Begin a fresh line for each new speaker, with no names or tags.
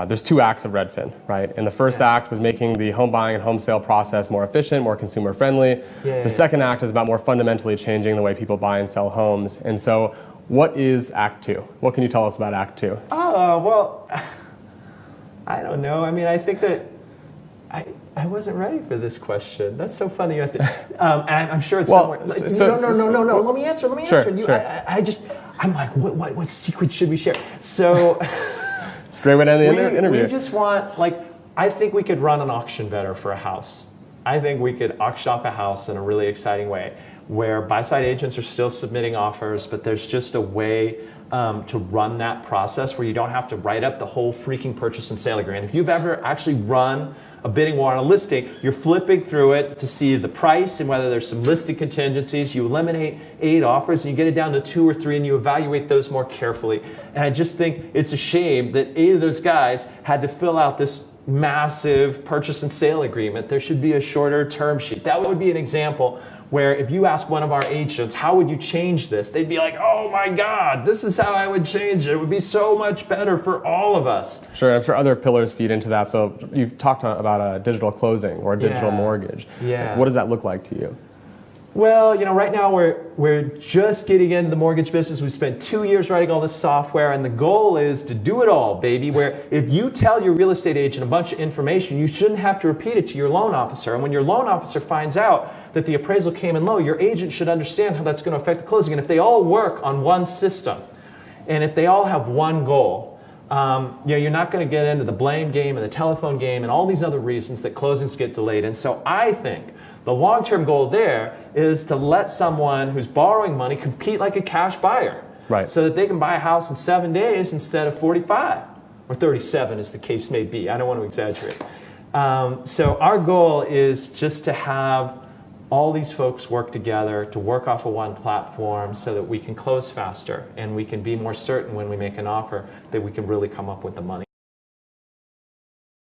there's two acts of Redfin, right? And the first act was making the home buying and home sale process more efficient, more consumer friendly. The second act is about more fundamentally changing the way people buy and sell homes. And so what is Act Two? What can you tell us about Act Two?
Oh, well, I don't know. I mean, I think that I wasn't ready for this question. That's so funny you asked it. And I'm sure it's somewhere. No. Let me answer.
Sure.
I'm like, what secret should we share? So
it's a great way to end the interview.
We just want, I think we could run an auction better for a house. I think we could auction off a house in a really exciting way where buy-side agents are still submitting offers, but there's just a way to run that process where you don't have to write up the whole freaking purchase and sale agreement. If you've ever actually run a bidding war on a listing, you're flipping through it to see the price and whether there's some listing contingencies. You eliminate 8 offers and you get it down to 2 or 3 and you evaluate those more carefully. And I just think it's a shame that 8 of those guys had to fill out this massive purchase and sale agreement. There should be a shorter term sheet. That would be an example where if you ask one of our agents, how would you change this? They'd be like, oh my God, this is how I would change it. It would be so much better for all of us.
Sure, I'm sure other pillars feed into that. So you've talked about a digital closing or a digital mortgage.
Yeah.
What does that look like to you?
Well, right now we're just getting into the mortgage business. We spent 2 years writing all this software, and the goal is to do it all, baby, where if you tell your real estate agent a bunch of information, you shouldn't have to repeat it to your loan officer. And when your loan officer finds out that the appraisal came in low, your agent should understand how that's going to affect the closing. And if they all work on one system, and if they all have one goal, you're not going to get into the blame game and the telephone game and all these other reasons that closings get delayed. And so I think the long-term goal there is to let someone who's borrowing money compete like a cash buyer.
Right.
So that they can buy a house in 7 days instead of 45 or 37 as the case may be. I don't want to exaggerate. So our goal is just to have all these folks work together to work off of one platform so that we can close faster and we can be more certain when we make an offer that we can really come up with the money.